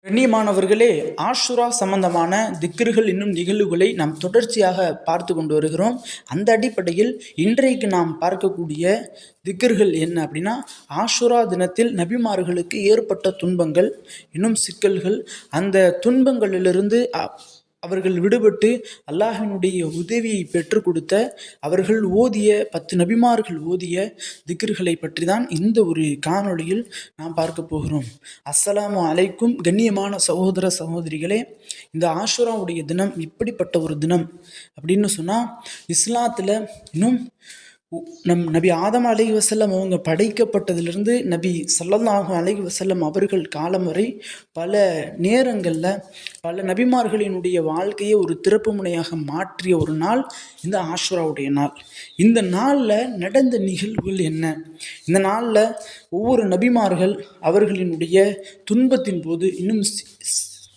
கண்ணியமானவர்களே, ஆஷுரா சம்பந்தமான திக்ருகள் இன்னும் நிகழ்வுகளை நாம் தொடர்ச்சியாக பார்த்து கொண்டு வருகிறோம். அந்த அடிப்படையில் இன்றைக்கு நாம் பார்க்கக்கூடிய திக்ருகள் என்ன அப்படின்னா, ஆஷுரா தினத்தில் நபிமார்களுக்கு ஏற்பட்ட துன்பங்கள் இன்னும் சிக்கல்கள், அந்த துன்பங்களிலிருந்து அவர்கள் விடுபட்டு அல்லாஹினுடைய உதவியை பெற்றுக் கொடுத்த அவர்கள் ஓதிய 10 நபிமார்கள் ஓதிய திக்ருகளை பற்றி தான் இந்த ஒரு காணொளியில் நாம் பார்க்க போகிறோம். அஸ்ஸலாமு அலைக்கும். கண்ணியமான சகோதர சகோதரிகளே, இந்த ஆஷுராவுடைய தினம் இப்படிப்பட்ட ஒரு தினம் அப்படின்னு சொன்னால், இஸ்லாத்தில் இன்னும் நம் நபி ஆதம் அலைஹி வஸல்லம் அவங்க படைக்கப்பட்டதிலிருந்து நபி ஸல்லல்லாஹு அலைஹி வஸல்லம் அவர்கள் காலம் வரை பல நேரங்களில் பல நபிமார்களினுடைய வாழ்க்கையை ஒரு திருப்பு முனையாக மாற்றிய ஒரு நாள் இந்த ஆஷுராவுடைய நாள். இந்த நாளில் நடந்த நிகழ்வுகள் என்ன? இந்த நாளில் ஒவ்வொரு நபிமார்கள் அவர்களினுடைய துன்பத்தின் போது இன்னும்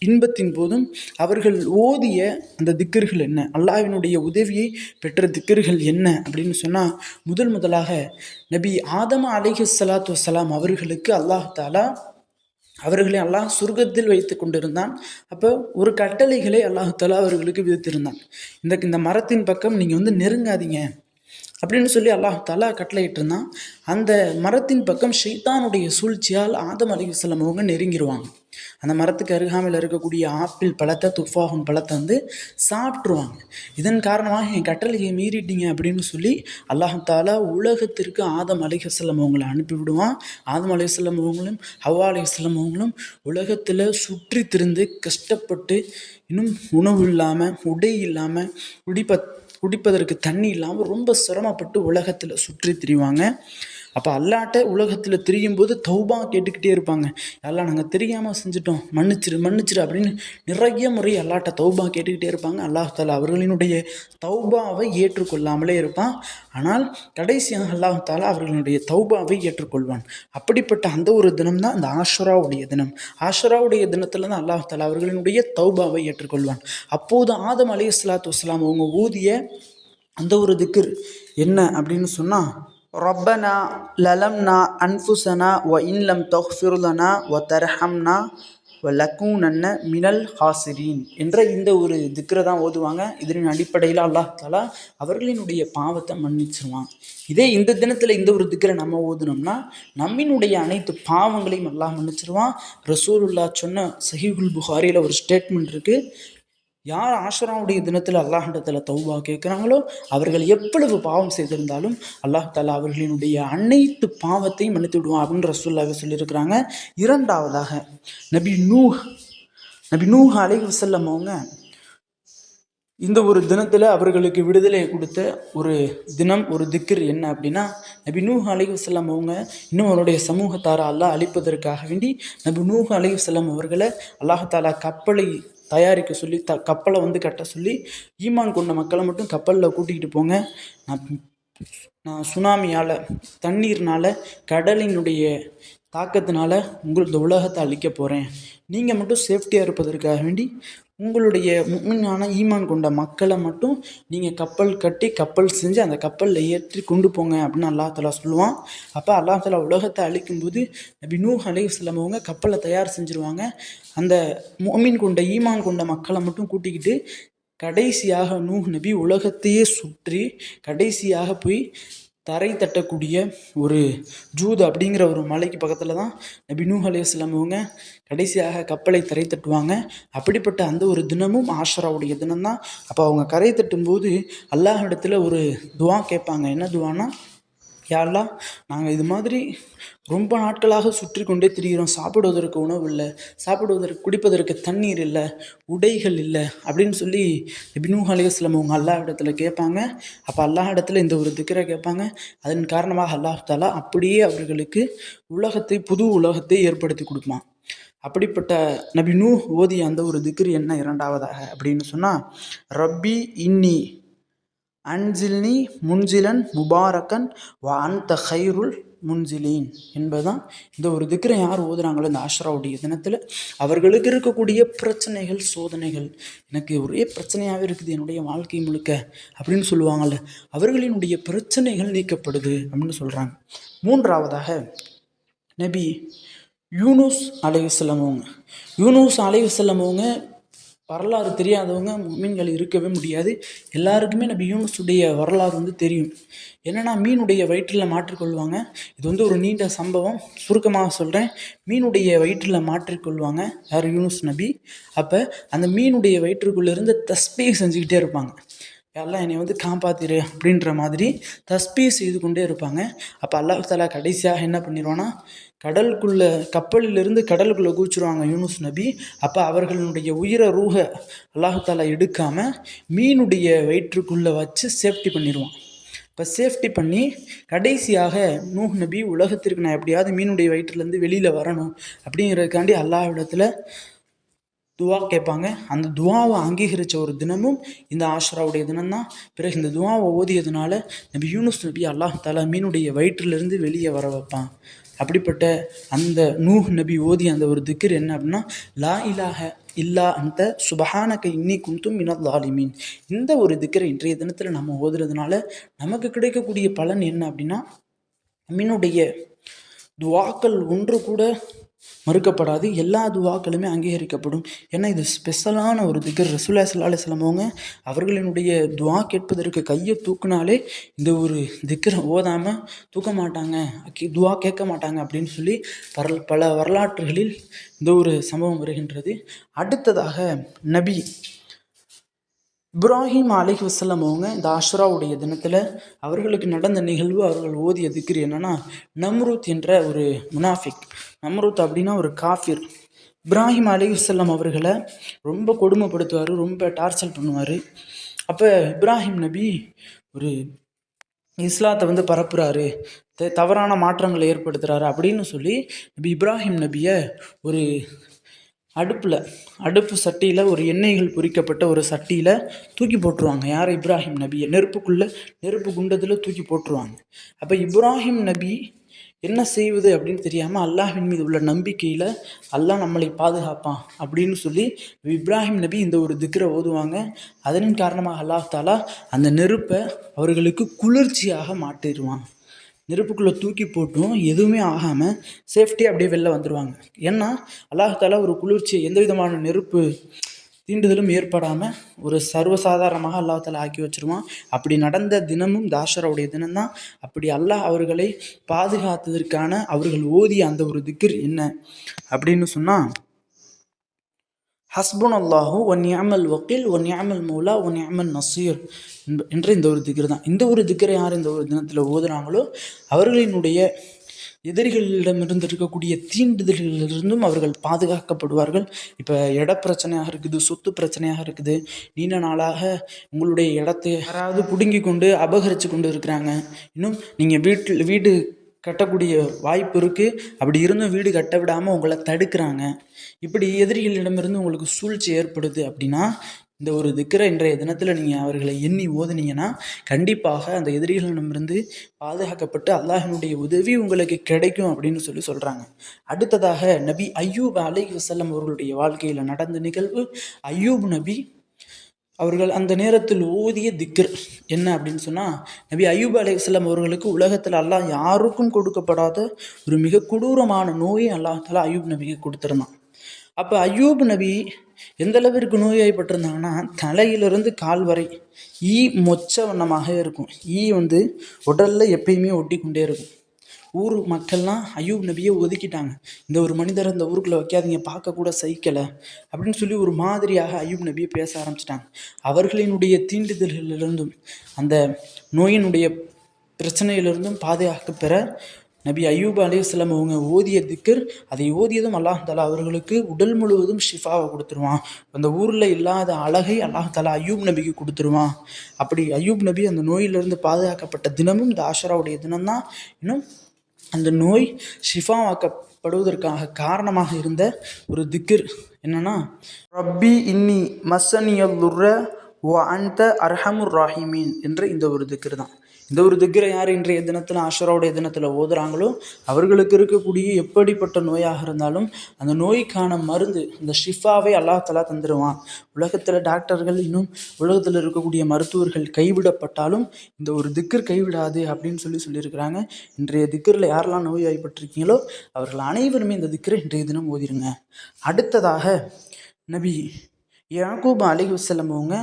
இன்பத்தின் போதும் அவர்கள் ஓதிய அந்த திக்ருகள் என்ன, அல்லாஹ்வினுடைய உதவியை பெற்ற திக்ருகள் என்ன அப்படின்னு சொன்னால், முதலாக நபி ஆதம் அலைஹிஸ்ஸலாத்து வஸ்ஸலாம் அவர்களுக்கு அல்லாஹ் தஆலா அவர்களை அல்லாஹ் சொர்க்கத்தில் வைத்து கொண்டிருந்தான். அப்போ ஒரு கட்டளைகளை அல்லாஹ் தஆலா அவர்களுக்கு விதித்திருந்தான். இந்த மரத்தின் பக்கம் நீங்கள் நெருங்காதீங்க அப்படின்னு சொல்லி அல்லாஹ் தஆலா கட்டளையிட்டு இருந்தான். அந்த மரத்தின் பக்கம் ஷைத்தானுடைய சூழ்ச்சியால் ஆதம் அலைஹிஸ்ஸலாம் அவங்க நெருங்கிடுவாங்க. அந்த மரத்துக்கு அருகாமையில் இருக்கக்கூடிய ஆப்பிள் பழத்தை, துஃபாஹும் பழத்தை சாப்பிட்ருவாங்க. இதன் காரணமாக என் கட்டளையை மீறிட்டீங்க அப்படின்னு சொல்லி அல்லாஹ் தஆலா உலகத்திற்கு ஆதம் அலைஹிஸ்ஸலாம் அவங்களை அனுப்பிவிடுவான். ஆதம் அலைஹிஸ்ஸலாம் அவங்களும் ஹவ்வா அலைஹிஸ்ஸலாம் அவங்களும் உலகத்தில் சுற்றி திரிந்து கஷ்டப்பட்டு இன்னும் உணவு இல்லாமல், உடை இல்லாமல், குடிப்பதற்கு தண்ணி இல்லாமல் ரொம்ப சிரமப்பட்டு உலகத்தில் சுற்றி திரிவாங்க. அப்போ அல்லாட்ட உலகத்தில் திரியும் போது தௌபா கேட்டுக்கிட்டே இருப்பாங்க. எல்லாம் நாங்கள் தெரியாமல் செஞ்சுட்டோம், மன்னிச்சிரு அப்படின்னு நிறைய முறை அல்லாட்ட தௌபா கேட்டுக்கிட்டே இருப்பாங்க. அல்லாஹ் தஆலா அவர்களினுடைய தௌபாவை ஏற்றுக்கொள்ளாமலே இருப்பான். ஆனால் கடைசியாக அல்லாஹ் தஆலா அவர்களுடைய தௌபாவை ஏற்றுக்கொள்வான். அப்படிப்பட்ட அந்த ஒரு தினம் தான் இந்த ஆஷுராவுடைய தினம். ஆஷுராவுடைய தினத்தில் தான் அல்லாஹ் தஆலா அவர்களினுடைய தௌபாவை ஏற்றுக்கொள்வான். அப்போது ஆதம் அலைஹிஸ்ஸலாத்து வஸ்ஸலாம் அவங்க ஊதிய அந்த ஒரு திக்ர் என்ன அப்படின்னு சொன்னால், ரப்பனா லலம்னா அன்ஃபுஸனா வ இன்லம் தஃபிர் லனா வ தர்ஹம்னா வ லகூனன்ன மினல் ஹாசிரீன் என்ற இந்த ஒரு திக்ரை தான் ஓதுவாங்க. இதன் அடிப்படையில் அல்லாஹ் தஆலா அவர்களினுடைய பாவத்தை மன்னிச்சிருவான். இதே இந்த தினத்தில் இந்த ஒரு திக்ரை நம்ம ஓதுனோம்னா நம்மினுடைய அனைத்து பாவங்களையும் அல்லாஹ் மன்னிச்சிருவான். ரசூலுல்லாஹ் சொன்ன சஹீஹுல் புகாரியில் ஒரு ஸ்டேட்மெண்ட் இருக்குது. யார் ஆஷுராவுடைய தினத்தில் அல்லாஹ்விடத்தில் தௌபா கேட்குறாங்களோ அவர்கள் எவ்வளவு பாவம் செய்திருந்தாலும் அல்லாஹ் தஆலா அவர்களினுடைய அனைத்து பாவத்தையும் மன்னித்து விடுவான் அப்படின்னு ரசூலுல்லாஹ் சொல்லியிருக்கிறாங்க. இரண்டாவதாக நபி நூஹ் அலைஹி வஸல்லம் அவங்க இந்த ஒரு தினத்தில் அவர்களுக்கு விடுதலை கொடுத்த ஒரு தினம், ஒரு திக்ர் என்ன அப்படின்னா, நபி நூஹ் அலைஹி வஸல்லம் அவங்க இன்னும் அவருடைய சமூகத்தாரை அல்லாஹ் அழிப்பதற்காக வேண்டி நபி நூஹ் அலைஹி வஸல்லம் அவர்களை அல்லாஹ் தஆலா கப்பலை தயாரிக்க சொல்லி கப்பலை கட்ட சொல்லி, ஈமான் கொண்ட மக்களை மட்டும் கப்பலில் கூட்டிக்கிட்டு போங்க, நான் சுனாமியால், தண்ணீர்னால், கடலினுடைய தாக்கத்தினால இந்த உலகத்தை அழிக்க போகிறேன், நீங்கள் மட்டும் சேஃப்டியாக இருப்பதற்காக வேண்டி உங்களுடைய முஃமினான ஈமான் கொண்ட மக்களை மட்டும் நீங்கள் கப்பல் கட்டி கப்பல் செஞ்சு அந்த கப்பலில் ஏற்றி கொண்டு போங்க அப்படின்னு அல்லாஹ் தஆலா சொல்லுவான். அப்போ அல்லாஹ் தஆலா உலகத்தை அழிக்கும்போது நபி நூஹ் அலைஹி வஸல்லம் அவங்க கப்பலை தயார் செஞ்சுருவாங்க. அந்த முஃமின் கொண்ட ஈமான் கொண்ட மக்களை மட்டும் கூட்டிக்கிட்டு கடைசியாக நூஹ் நபி உலகத்தையே சுற்றி கடைசியாக போய் தரை தட்டக்கூடிய ஒரு ஜூத் அப்படிங்கிற ஒரு மலைக்கு பக்கத்தில் தான் நபி நூஹ் அலைஹிஸ்ஸலாம் அவங்க கடைசியாக கப்பலை தரை தட்டுவாங்க. அப்படிப்பட்ட அந்த ஒரு தினமும் ஆஷுராவுடைய தினம்தான். அப்போ அவங்க கரை தட்டும்போது அல்லாஹ்விடத்தில் ஒரு துவா கேட்பாங்க. என்ன துவானா, யா அல்லாஹ், நாங்கள் இது மாதிரி ரொம்ப நாட்களாக சுற்றி கொண்டே திரிகிறோம், சாப்பிடுவதற்கு உணவு இல்லை, குடிப்பதற்கு தண்ணீர் இல்லை, உடைகள் இல்லை அப்படின்னு சொல்லி நபி நூஹ் அலைஹிஸ்ஸலாம் அவங்க அல்லாஹ்விடத்தில் கேட்பாங்க. அப்போ அல்லாஹ்விடத்தில் இந்த ஒரு திக்ரை கேட்பாங்க. அதன் காரணமாக அல்லாஹ் தஆலா அப்படியே அவர்களுக்கு புது உலகத்தை ஏற்படுத்தி கொடுப்பான். அப்படிப்பட்ட நபி நூஹ் ஓதிய அந்த ஒரு திக்ர் என்ன இரண்டாவதாக அப்படின்னு சொன்னால், ரப்பி இன்னி அன்சில்னி முன்சிலன் முபாரக்கன் வ அன்த கைருல் முன்சிலீன் என்பதுதான் இந்த ஒரு திக்ரை யார் ஓதுறாங்களோ இந்த ஆஷுராவுடைய தினத்தில் அவர்களுக்கு இருக்கக்கூடிய பிரச்சனைகள், சோதனைகள், எனக்கு ஒரே பிரச்சனையாகவே இருக்குது என்னுடைய வாழ்க்கை முழுக்க அப்படின்னு சொல்லுவாங்கள்ல, அவர்களினுடைய பிரச்சனைகள் நீக்கப்படுது அப்படின்னு சொல்கிறாங்க. மூன்றாவதாக நபி யூனுஸ் அலைஹிஸ்ஸலாம் அவங்க யூனுஸ் அலைஹிஸ்ஸலாம் அவங்க வரலாறு தெரியாதவங்க மீன்கள் இருக்கவே முடியாது. எல்லாருக்குமே நபி யூனுஸுடைய வரலாறு தெரியும். என்னென்னா மீனுடைய வயிற்றில் மாற்றிக்கொள்வாங்க. இது ஒரு நீண்ட சம்பவம். சுருக்கமாக சொல்கிறேன். மீனுடைய வயிற்றில் மாற்றிக்கொள்வாங்க யார்? யூனுஸ் நபி. அப்போ அந்த மீனுடைய வயிற்றுக்குள்ளேருந்து தஸ்பீஹ் செஞ்சுக்கிட்டே இருப்பாங்க. எல்லாம் என்னை காப்பாத்திரு அப்படின்ற மாதிரி தஸ்பீஹ் செய்து கொண்டே இருப்பாங்க. அப்போ அல்லாஹ் தஆலா கடைசியாக என்ன பண்ணிடுவான்னா, கப்பலிலிருந்து கடலுக்குள்ளே குதிச்சிருவாங்க யூனுஸ் நபி. அப்போ அவர்களுடைய ரூஹ அல்லாஹ் தஆலா எடுக்காமல் மீனுடைய வயிற்றுக்குள்ளே வச்சு சேஃப்டி பண்ணிடுவான். இப்போ சேஃப்டி பண்ணி கடைசியாக நூஹ் நபி உலகத்திற்கு நான் எப்படியாவது மீனுடைய வயிற்றுலேருந்து வெளியில் வரணும் அப்படிங்கிறதுக்காண்டி அல்லாஹ்விடத்தில் துவா கேட்பாங்க. அந்த துவாவை அங்கீகரித்த ஒரு தினமும் இந்த ஆஷுராவுடைய தினம்தான். பிறகு இந்த துவாவை ஓதியதுனால நபி யூனுஸ் நபி அல்லாஹ் தஆலா மீனுடைய வயிற்றிலிருந்து வெளியே வர வைப்பான். அப்படிப்பட்ட அந்த நூஹ் நபி ஓதிய அந்த ஒரு திக்ர் என்ன அப்படின்னா, லா இலாஹ இல்லா அந்த சுபஹானக இன்னி குன்து மினல் ஸாலிமீன். இந்த ஒரு திக்ரை இன்றைய தினத்தில் நம்ம ஓதுறதுனால நமக்கு கிடைக்கக்கூடிய பலன் என்ன அப்படின்னா, மீனுடைய துவாக்கள் ஒன்று கூட மறுக்கப்படாது. எல்லா துவாக்களுமே அங்கீகரிக்கப்படும். ஏன்னா இது ஸ்பெஷலான ஒரு திக்ர். ரசூலுல்லாஹி ஸல்லல்லாஹு அலைஹி வஸல்லம் அவங்க அவர்களினுடைய துவா கேட்பதற்கு கையை தூக்குனாலே இந்த ஒரு திக்ரை ஓதாமல் தூக்க மாட்டாங்க, துவா கேட்க மாட்டாங்க அப்படின்னு சொல்லி பல வரலாற்றுகளில் இந்த ஒரு சம்பவம் வருகின்றது. அடுத்ததாக நபி இப்ராஹிம் அலைஹிஸ்ஸலாம் அவங்க இந்த ஆஷுராவுடைய தினத்தில் அவர்களுக்கு நடந்த நிகழ்வு, அவர்கள் ஓதிய திக்ர் என்னன்னா, நம்ரூத் என்ற ஒரு முனாஃபிக். நம்ரூத் அப்படின்னா ஒரு காஃபிர். இப்ராஹிம் அலைஹிஸ்ஸலாம் அவர்களை ரொம்ப கொடுமைப்படுத்துவார், ரொம்ப டார்ச்சர் பண்ணுவார். அப்போ இப்ராஹிம் நபி ஒரு இஸ்லாத்தை பரப்புகிறாரு, தவறான மாற்றங்களை ஏற்படுத்துகிறாரு அப்படின்னு சொல்லி நபி இப்ராஹிம் நபியை ஒரு அடுப்பு சட்டியில் ஒரு எண்ணெய்கள் பொரிக்கப்பட்ட ஒரு சட்டியில் தூக்கி போட்டுருவாங்க. யார்? இப்ராஹிம் நபியை நெருப்பு குண்டத்தில் தூக்கி போட்டுருவாங்க. அப்போ இப்ராஹிம் நபி என்ன செய்வது அப்படின்னு தெரியாமல் அல்லாஹ்வின் மீது உள்ள நம்பிக்கையில் அல்லாஹ் நம்மளை பாதுகாப்பான் அப்படின்னு சொல்லி இப்ராஹிம் நபி இந்த ஒரு திக்ரை ஓதுவாங்க. அதனின் காரணமாக அல்லாஹ் தஆலா அந்த நெருப்பை அவர்களுக்கு குளிர்ச்சியாக மாற்றிடுவான். நெருப்புக்குள்ளே தூக்கி போட்டும் எதுவுமே ஆகாமல் சேஃப்டியாக அப்படியே வெளில வந்துடுவாங்க. ஏன்னா அல்லாஹ் தஆலா ஒரு குளிர்ச்சியை எந்த விதமான நெருப்பு தீண்டுதலும் ஏற்படாமல் ஒரு சர்வசாதாரணமாக அல்லாஹ் தஆலா ஆக்கி வச்சுருவான். அப்படி நடந்த தினமும் இந்த ஆஷுராவுடைய தினம்தான். அப்படி அல்லாஹ் அவர்களை பாதுகாத்ததற்கான அவர்கள் ஓதிய அந்த ஒரு திக்ர் என்ன அப்படின்னு சொன்னால், ஹஸ்புன் அல்லாஹு ஒ நிஅமல் வக்கீல் ஒ நிஅமல் மௌலா ஒ நிஅமல் நசீர் என்ற இந்த ஒரு திக்ர் தான். இந்த ஒரு திக்ரை யார் இந்த ஒரு தினத்தில் ஓதுறாங்களோ அவர்களினுடைய எதிரிகளிடமிருந்து இருக்கக்கூடிய தீண்டுதல்களிலிருந்தும் அவர்கள் பாதுகாக்கப்படுவார்கள். இப்போ இட பிரச்சனையாக இருக்குது, சொத்து பிரச்சனையாக இருக்குது, நீண்ட நாளாக உங்களுடைய இடத்தை யாராவது பிடுங்கி கொண்டு அபகரித்து கொண்டு இருக்கிறாங்க, இன்னும் நீங்கள் வீடு கட்டக்கூடிய வாய்ப்பு இருக்குது, அப்படி இருந்தும் வீடு கட்ட விடாமல் உங்களை தடுக்கிறாங்க, இப்படி எதிரிகளிடமிருந்து உங்களுக்கு சூழ்ச்சி ஏற்படுது அப்படின்னா இந்த ஒரு திக்ரை இன்றைய தினத்தில் நீங்கள் அவர்களை எண்ணி ஓதுனீங்கன்னா கண்டிப்பாக அந்த எதிரிகளிடமிருந்து பாதுகாக்கப்பட்டு அல்லாஹினுடைய உதவி உங்களுக்கு கிடைக்கும் அப்படின்னு சொல்கிறாங்க. அடுத்ததாக நபி அய்யூப் அலைஹிஸ்ஸலாம் அவர்களுடைய வாழ்க்கையில் நடந்த நிகழ்வு. அய்யூப் நபி அவர்கள் அந்த நேரத்தில் ஓதிய திக்ர் என்ன அப்படின்னு சொன்னால், நபி அய்யூப் அலைஹிஸ்ஸலாம் அவர்களுக்கு உலகத்தில் அல்லாஹ் யாருக்கும் கொடுக்கப்படாத ஒரு மிக கொடூரமான நோயை அல்லாஹ் தஆலா அய்யூப் நபிக்கு கொடுத்துருந்தான். அப்போ அய்யூப் நபி எந்த அளவிற்கு நோய்வாய்ப்பட்டிருந்தாங்கன்னா, தலையிலிருந்து கால் வரை ஈ மொச்ச வண்ணமாக இருக்கும். ஈ உடலில் எப்பயுமே ஒட்டி கொண்டே இருக்கும். ஊர் மக்கள்லாம் அய்யூப் நபியை ஒதுக்கிட்டாங்க. இந்த ஒரு மனிதரை இந்த ஊருக்குள்ளே வைக்காதீங்க, பார்க்கக்கூட சகிக்கலை அப்படின்னு சொல்லி ஒரு மாதிரியாக அய்யூப் நபியை பேச ஆரம்பிச்சிட்டாங்க. அவர்களினுடைய தீண்டுதல்களிலிருந்தும் அந்த நோயினுடைய பிரச்சனையிலிருந்தும் பாதுகாக்க பெற நபி அய்யூப் அலைஹிஸ்ஸலாம் அவங்க ஓதிய திக்ர், அதை ஓதியதும் அல்லாஹ் தஆலா அவர்களுக்கு உடல் முழுவதும் ஷிஃபாவை கொடுத்துருவான். அந்த ஊரில் இல்லாத அழகை அல்லாஹ் தஆலா அய்யூப் நபிக்கு கொடுத்துருவான். அப்படி அய்யூப் நபி அந்த நோயிலிருந்து பாதுகாக்கப்பட்ட தினமும் இந்த ஆஷுராவுடைய தினம்தான். இன்னும் அந்த நோய் ஷிஃபாவாக்கப்படுவதற்காக காரணமாக இருந்த ஒரு திக்ர் என்னன்னா, ரப்பி இன்னி மஸ்ஸனியல் துர்ர வ அன்த அர்ஹமுர் ராஹிமீன் என்ற இந்த ஒரு திக்ர் தான். இந்த ஒரு திக்ரை யார் இன்றைய தினத்தில் ஆஷுராவுடைய தினத்தில் ஓதுறாங்களோ அவர்களுக்கு இருக்கக்கூடிய எப்படிப்பட்ட நோயாக இருந்தாலும் அந்த நோய்க்கான மருந்து, அந்த ஷிஃபாவை அல்லாஹ் தஆலா தந்துடுவான். உலகத்தில் டாக்டர்கள் இன்னும் உலகத்தில் இருக்கக்கூடிய மருத்துவர்கள் கைவிடப்பட்டாலும் இந்த ஒரு திக்ர் கைவிடாது அப்படின்னு சொல்லியிருக்கிறாங்க. இன்றைய திக்ரில் யாரெல்லாம் நோய்வாய்ப்பட்டிருக்கீங்களோ அவர்கள் அனைவருமே இந்த திக்ரை இன்றைய தினம் ஓதிருங்க. அடுத்ததாக நபி யாக்கூப் அலைஹிஸ்ஸலாம் அவங்க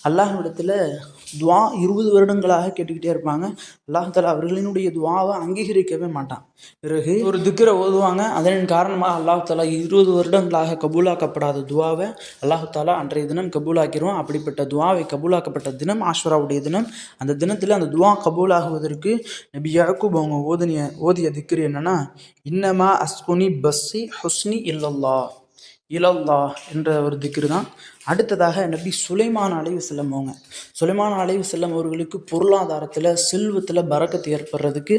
அல்லாஹ்விடத்தில் துவா 20 வருடங்களாக கேட்டுக்கிட்டே இருப்பாங்க. அல்லாஹ் தஆலா அவர்களினுடைய துவாவை அங்கீகரிக்கவே மாட்டான். பிறகு ஒரு திக்ரை ஓதுவாங்க. அதன் காரணமாக அல்லாஹ் தஆலா 20 வருடங்களாக கபூலாக்கப்படாத துவாவை அல்லாஹ் தஆலா அன்றைய தினம் கபூலாக்கிடுவான். அப்படிப்பட்ட துவாவை கபூலாக்கப்பட்ட தினம் ஆஷுராவுடைய தினம். அந்த தினத்தில் அந்த துவா கபூலாகுவதற்கு நபி யாக்கூப் அவங்க ஓதிய திக்ர் என்னன்னா, இன்னமா அஸ்குனி பஸ்ஸி ஹுஸ்னி இலல்லா என்ற ஒரு திக்ரு தான். அடுத்ததாக நபி சுலைமான் அலைஹிஸ்ஸலாம் அவங்க அவர்களுக்கு பொருளாதாரத்தில் செல்வத்தில் பரக்கத்து ஏற்படுறதுக்கு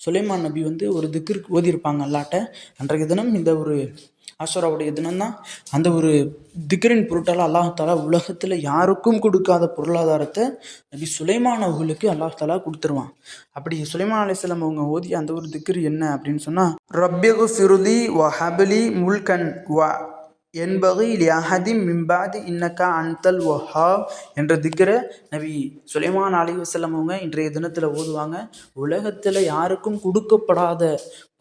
சுலைமான் நபி ஒரு திக்ரு ஓதியிருப்பாங்க அல்லாட்ட. அன்றைய தினம் இந்த ஒரு ஆஷுராவுடைய தினம்தான். அந்த ஒரு திக்ரின் பொருட்டால் அல்லாஹ் தஆலா உலகத்தில் யாருக்கும் கொடுக்காத பொருளாதாரத்தை நபி சுலைமான் அவர்களுக்கு அல்லாஹ் தஆலா கொடுத்துருவான். அப்படி சுலைமான் அலைஹிஸ்ஸலாம் அவங்க ஓதிய அந்த ஒரு திக்ரு என்ன அப்படின்னு சொன்னால், ரப்பிஃபிர்லி வ ஹப்லி முல்கன் வ என்பகி லியஹதி மிம்பாதி இன்னக்கா அன்தல் வஹாப் என்ற திக்ரை நபி சுலைமான் அலைஹிஸ்ஸலாம் அவங்க இன்றைய தினத்தில் ஓதுவாங்க. உலகத்தில் யாருக்கும் கொடுக்கப்படாத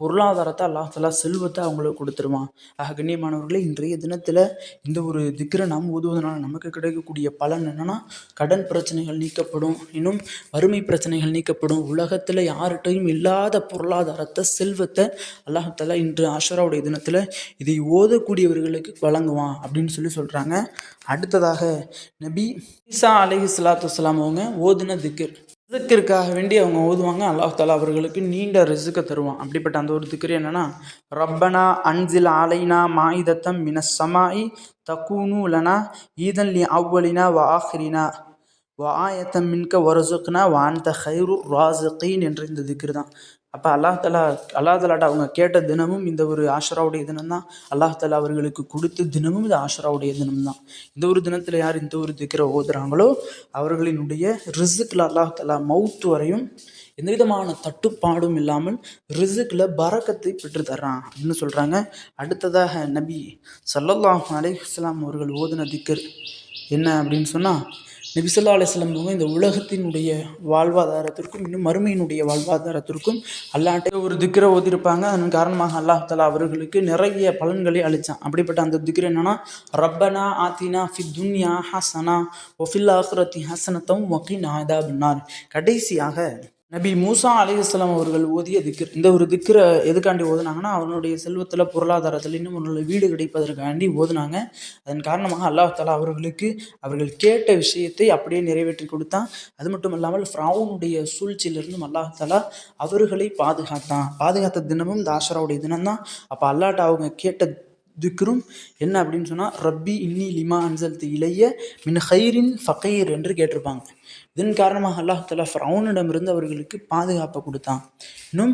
பொருளாதாரத்தை அல்லாஹ் தஆலா செல்வத்தை அவங்களுக்கு கொடுத்துருவான். கண்ணியமானவர்களே, இன்றைய தினத்தில் இந்த ஒரு திக்ரை நாம் ஓதுவதனால நமக்கு கிடைக்கக்கூடிய பலன் என்னென்னா, கடன் பிரச்சனைகள் நீக்கப்படும், இன்னும் வறுமை பிரச்சனைகள் நீக்கப்படும். உலகத்தில் யார்கிட்டையும் இல்லாத பொருளாதாரத்தை செல்வத்தை அல்லாஹ் தஆலா இன்று ஆஷுராவுடைய தினத்தில் இதை ஓதக்கூடியவர்களுக்கு வழங்குவான் அப்படின்னு சொல்கிறாங்க. அடுத்ததாக நபி ஈசா அலைஹிஸ்ஸலாத்து வஸ்ஸலாம் அவங்க ஓதுன திக்ர், ரிஸ்க்கிற்காக வேண்டி அவங்க ஓதுவாங்க. அல்லாஹ் தஆலா அவர்களுக்கு நீண்ட ரிஸ்க்கை தருவான். அப்படிப்பட்ட அந்த ஒரு திக்ர் என்னன்னா, ரப்பனா அன்சில் அலைனா மாயிதத்தம் மினஸ் ஸமாஇ தகூனு லனா ஈதன் லி அவ்வலினா வ ஆஹிரினா வ ஆயத்தம் மின்க வர்ஸுக்னா வ அன்த கைருர் ராஸிகீன் என்ற இந்த திக்ர் தான். அப்போ அல்லாஹ் தஆலாட்ட அவங்க கேட்ட தினமும் இந்த ஒரு ஆஷுராவுடைய தினம் தான். அல்லாஹ் தஆலா அவர்களுக்கு கொடுத்த தினமும் இந்த ஆஷுராவுடைய தினம் தான். இந்த ஒரு தினத்தில் யார் இந்த ஒரு திக்ரை ஓதுறாங்களோ அவர்களினுடைய ரிஸ்க்கில் அல்லாஹ் தஆலா மவுத்து வரையும் எந்த விதமான தட்டுப்பாடும் இல்லாமல் ரிஸ்க்கில் பரக்கத்தை பெற்று தர்றான் அப்படின்னு சொல்கிறாங்க. அடுத்ததாக நபி ஸல்லல்லாஹு அலைஹி வஸல்லம் அவர்கள் ஓதுன திக்ர் என்ன அப்படின்னு சொன்னால், நபி ஸல்லல்லாஹு அலைஹி வஸல்லம் அவங்க இந்த உலகத்தினுடைய வாழ்வாதாரத்திற்கும் இன்னும் மறுமையினுடைய வாழ்வாதாரத்திற்கும் அல்லாஹ்ட்ட ஒரு திக்ரை ஓதியிருப்பாங்க. அதன் காரணமாக அல்லாஹ் தஆலா அவர்களுக்கு நிறைய பலன்களை அளித்தான். அப்படிப்பட்ட அந்த திக்ர் என்னன்னா, ரப்பனா ஆத்தினா ஃபித் துன்யா ஹஸனா வ ஃபில் ஆখিরাতি ஹஸனத்தம் வ கினா அஸாபன்னார். கடைசியாக நபி மூசா அலைஹிஸ்ஸலாம் அவர்கள் ஓதிய திக்ர். இந்த ஒரு திக்ரை எதுக்காண்டி ஓதுனாங்கன்னா, அவனுடைய செல்வத்தில் பொருளாதாரத்தில் இன்னும் ஒரு வீடு கிடைப்பதற்காண்டி ஓதுனாங்க. அதன் காரணமாக அல்லாஹ் தஆலா அவர்கள் கேட்ட விஷயத்தை அப்படியே நிறைவேற்றி கொடுத்தான். அது மட்டும் இல்லாமல் ஃபிரௌனுடைய சூழ்ச்சியிலிருந்தும் அல்லாஹ் தஆலா அவர்களை பாதுகாத்த தினமும் இந்த ஆஷுராவுடைய தினம்தான். அப்போ அல்லாஹ்ட்ட அவங்க கேட்ட திக்ரும் என்ன அப்படின்னு சொன்னால், ரப்பி இன்னி லிமா அன்சல்து இலைய மின் ஹைரின் ஃபகீர் என்று கேட்டிருப்பாங்க. இதன் காரணமாக அல்லாஹ் தஆலா ஃபிரௌனிடமிருந்து அவர்களுக்கு பாதுகாப்பை கொடுத்தான். இன்னும்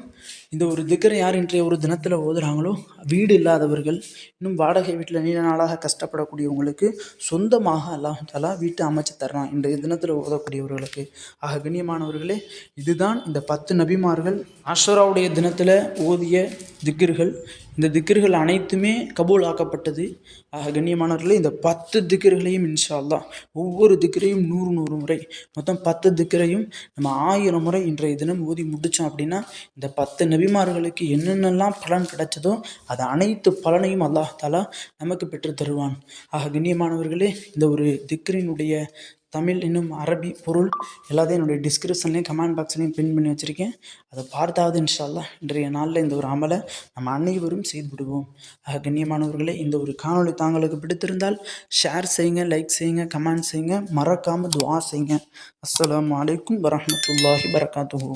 இந்த ஒரு திக்ரை யார் இன்றைய ஒரு தினத்தில் ஓதுறாங்களோ, வீடு இல்லாதவர்கள், இன்னும் வாடகை வீட்டில் நீண்ட நாளாக கஷ்டப்படக்கூடியவங்களுக்கு சொந்தமாக அல்லாஹ் தஆலா வீட்டை அமைச்சு தர்றான் இன்றைய தினத்தில் ஓதக்கூடியவர்களுக்கு. கண்ணியமானவர்களே, இதுதான் இந்த 10 நபிமார்கள் ஆஷுராவுடைய தினத்தில் ஓதிய திக்ர்கள். இந்த திக்ர்கள் அனைத்துமே கபூல் ஆக்கப்பட்டது. கண்ணியமானவர்களே, இந்த 10 திக்ர்களையும் இன்ஷா அல்லாஹ் ஒவ்வொரு திக்ரையும் 100 முறை, மொத்தம் 10 திக்ரையும் நம்ம 1000 முறை இன்றைய தினம் ஓதி முடித்தோம் அப்படின்னா இந்த 10 நபிமார்களுக்கு என்னென்னலாம் பலன் கிடைச்சதோ அது அனைத்து பலனையும் அல்லாஹ் தஆலா நமக்கு பெற்று தருவான். கண்ணியமானவர்களே, இந்த ஒரு திக்ரினுடைய தமிழ் இன்னும் அரபி பொருள் எல்லாத்தையும் என்னுடைய டிஸ்கிரிப்ஷன்லேயும் கமெண்ட் பாக்ஸ்லேயும் பின் பண்ணி வச்சுருக்கேன். அதை பார்த்தாவது இன்ஷா அல்லாஹ் இன்றைய நாளில் இந்த ஒரு அமலை நம்ம அனைவரும் செய்து விடுவோம். கண்ணியமானவர்களே, இந்த ஒரு காணொளி தாங்களுக்கு பிடித்திருந்தால் ஷேர் செய்யுங்க, லைக் செய்யுங்க, கமெண்ட் செய்யுங்க, மறக்காமல் துஆ செய்யுங்க. அஸ்ஸலாமு அலைக்கும் வரஹ்மத்துல்லாஹி வபரகாத்துஹு.